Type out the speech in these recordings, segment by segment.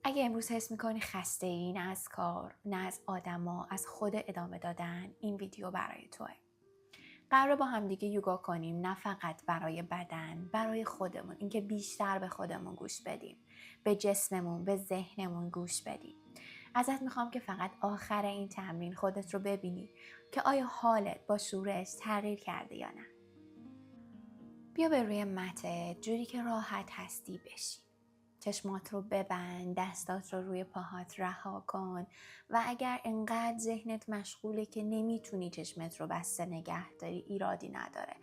اگه امروز حس میکنی خسته ای، نه از کار، نه از آدما، از خود ادامه دادن، این ویدیو برای توه. قراره با هم دیگه یوگا کنیم، نه فقط برای بدن، برای خودمون، اینکه بیشتر به خودمون گوش بدیم، به جسممون، به ذهنمون گوش بدیم. ازت میخوام که فقط آخر این تمرین خودت رو ببینی که آیا حالت با شورش تغییر کرده یا نه. بیا به روی مته جوری که راحت هستی بشی. چشمات رو ببند، دستات رو روی پاهات رها کن و اگر انقدر ذهنت مشغوله که نمیتونی چشمت رو بسته نگه داری، ایرادی نداره.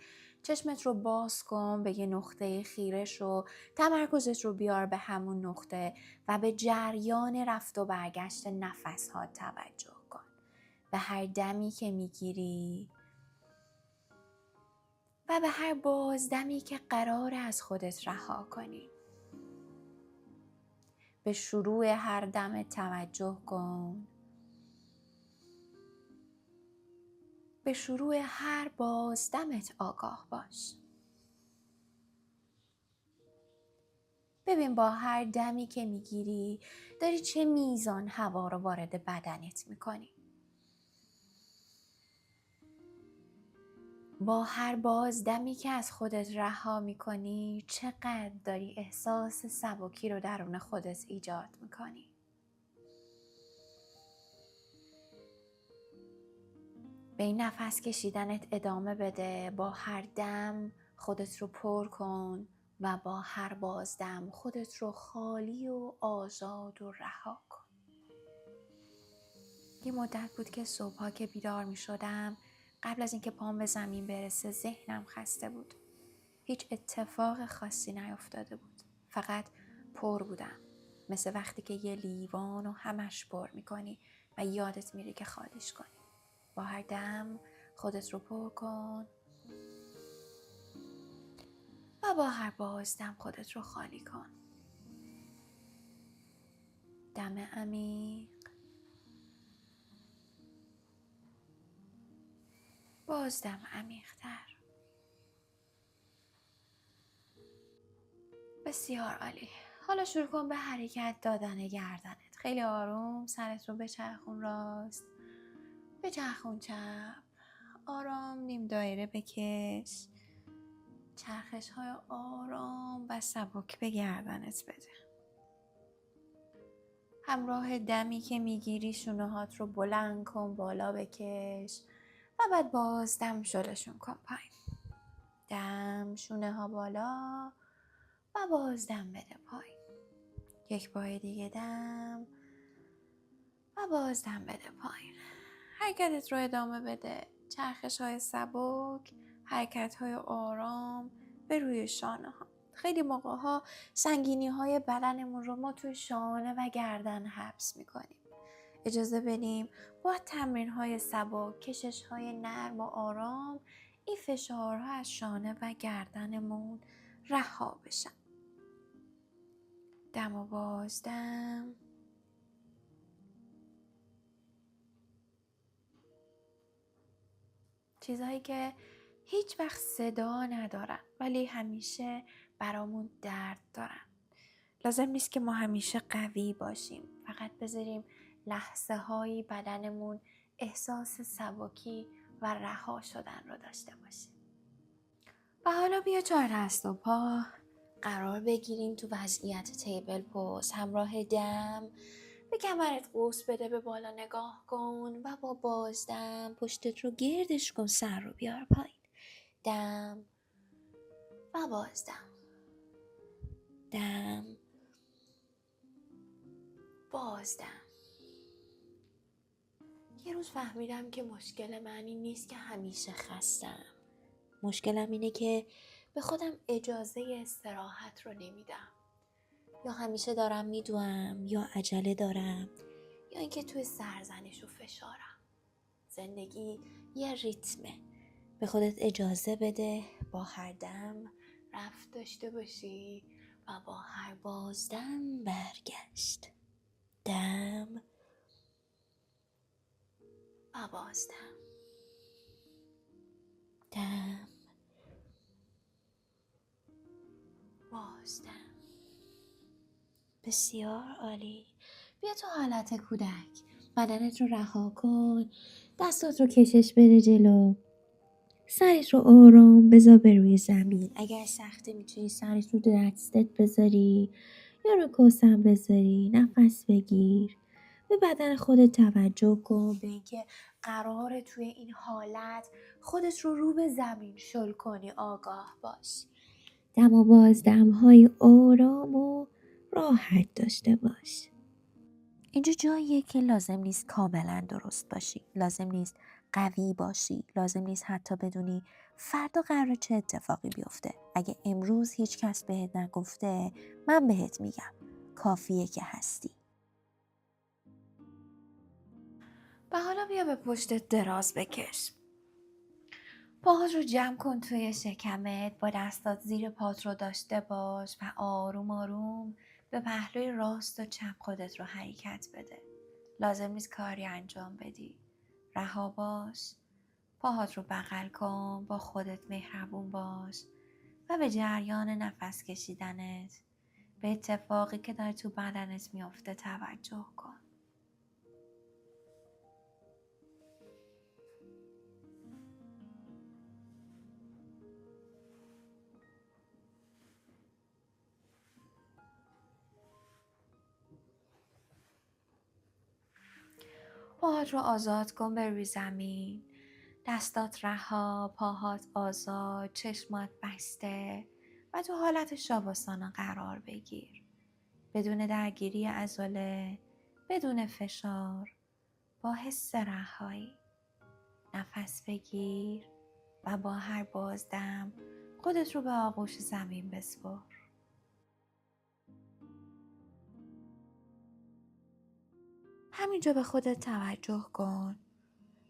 چشمت رو باز کن، به یه نقطه خیره شو، تمرکزت رو بیار به همون نقطه و به جریان رفت و برگشت نفس‌هات توجه کن. به هر دمی که میگیری و به هر بازدمی که قراره از خودت رها کنی. به شروع هر دم توجه کن. به شروع هر بازدمت آگاه باش. ببین با هر دمی که میگیری داری چه میزان هوا رو وارد بدنت میکنی. با هر بازدمی که از خودت رها میکنی چقدر داری احساس سبکی رو درون خودت ایجاد میکنی. به این نفس کشیدنت ادامه بده. با هر دم خودت رو پر کن و با هر بازدم خودت رو خالی و آزاد و رها کن. یه مدت بود که صبحا که بیدار می شدم قبل از اینکه پام به زمین برسه ذهنم خسته بود. هیچ اتفاق خاصی نیفتاده بود. فقط پر بودم. مثل وقتی که یه لیوان و همش پر می کنی و یادت میره که خالیش کنی. با هر دم خودت رو پر کن و با هر بازدم خودت رو خالی کن. دم عمیق، بازدم عمیق‌تر. بسیار عالی. حالا شروع کن به حرکت دادن گردنت. خیلی آروم سرت رو بچرخون راست، بچرخون چپ، آرام نیم دایره بکش. چرخش های آرام و سبک به گردنت بده. همراه دمی که میگیری شونه هات رو بلند کن، بالا بکش و بعد باز دم شلشون کن پایین. دم، شونه ها بالا و باز دم بده پایین. یک بار دیگه دم و باز دم بده پایین. حرکتت رو ادامه بده. چرخش های سبک، حرکت های آرام به روی شانه ها. خیلی موقع ها سنگینی های بدنمون رو ما توی شانه و گردن حبس میکنیم. اجازه بدیم با تمرین های سبک، کشش های نرم و آرام این فشارها از شانه و گردنمون رها بشن. دم و بازدم. چیزهایی که هیچ وقت صدا ندارن ولی همیشه برامون درد دارن. لازم نیست که ما همیشه قوی باشیم. فقط بذاریم لحظه هایی بدنمون احساس سبکی و رها شدن رو داشته باشیم. و حالا بیا 4 دست و پا قرار بگیریم تو وضعیت تیبل پوز. همراه دم به کمرت قوس بده، به بالا نگاه کن و با بازدم پشتت رو گردش کن، سر رو بیار پایین. دم و بازدم، دم، بازدم. یه روز فهمیدم که مشکل من این نیست که همیشه خستم. مشکلم اینه که به خودم اجازه استراحت رو نمیدم. یا همیشه دارم میدوام، یا عجله دارم، یا اینکه توی سرزنش و فشارم. زندگی یه ریتمه. به خودت اجازه بده با هر دم رفت داشته باشی و با هر بازدم برگشت. دم و بازدم، دم، بازدم. بسیار عالی. بیا تو حالت کودک. بدنت رو رها کن. دستات رو کشش بده جلو. سرت رو آرام بذار به روی زمین. اگر سخته میتونی سرت رو دستت بذاری یا رو کسم بذاری. نفس بگیر. به بدن خودت توجه کن، به اینکه قراره توی این حالت خودت رو به زمین شل کنی. آگاه باش. دم و بازدم‌های آرام و راحت داشته باش. اینجا جاییه که لازم نیست کاملا درست باشی. لازم نیست قوی باشی. لازم نیست حتی بدونی فردا قراره چه اتفاقی بیفته. اگه امروز هیچ کس بهت نگفته، من بهت میگم. کافیه که هستی. و حالا بیا به پشتت دراز بکش. پاهات رو جمع کن توی شکمت. با دستات زیر پات رو داشته باش و آروم آروم به پهلوی راست و چپ خودت رو حرکت بده. لازم نیست کاری انجام بدی. رها باش. پاهات رو بغل کن. با خودت مهربون باش و به جریان نفس کشیدنت، به اتفاقی که داره تو بدنت میافته توجه کن. پاهات رو آزاد کن به روی زمین. دستات رها، پاهات آزاد، چشمات بسته و تو حالت شاباسانا قرار بگیر. بدون درگیری عضله، بدون فشار، با حس رهایی. نفس بگیر و با هر بازدم خودت رو به آغوش زمین بسپر. همینجا به خودت توجه کن.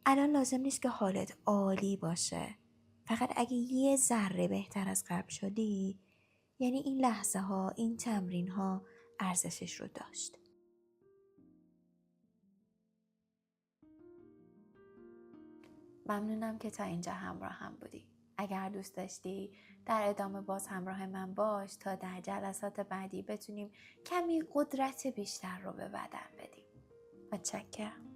الان لازم نیست که حالت عالی باشه. فقط اگه یه ذره بهتر از قبل شدی، یعنی این لحظه ها، این تمرین ها ارزشش رو داشت. ممنونم که تا اینجا همراه هم بودی. اگر دوست داشتی در ادامه باز همراه من باش تا در جلسات بعدی بتونیم کمی قدرت بیشتر رو به بدن بدیم. متشکرم.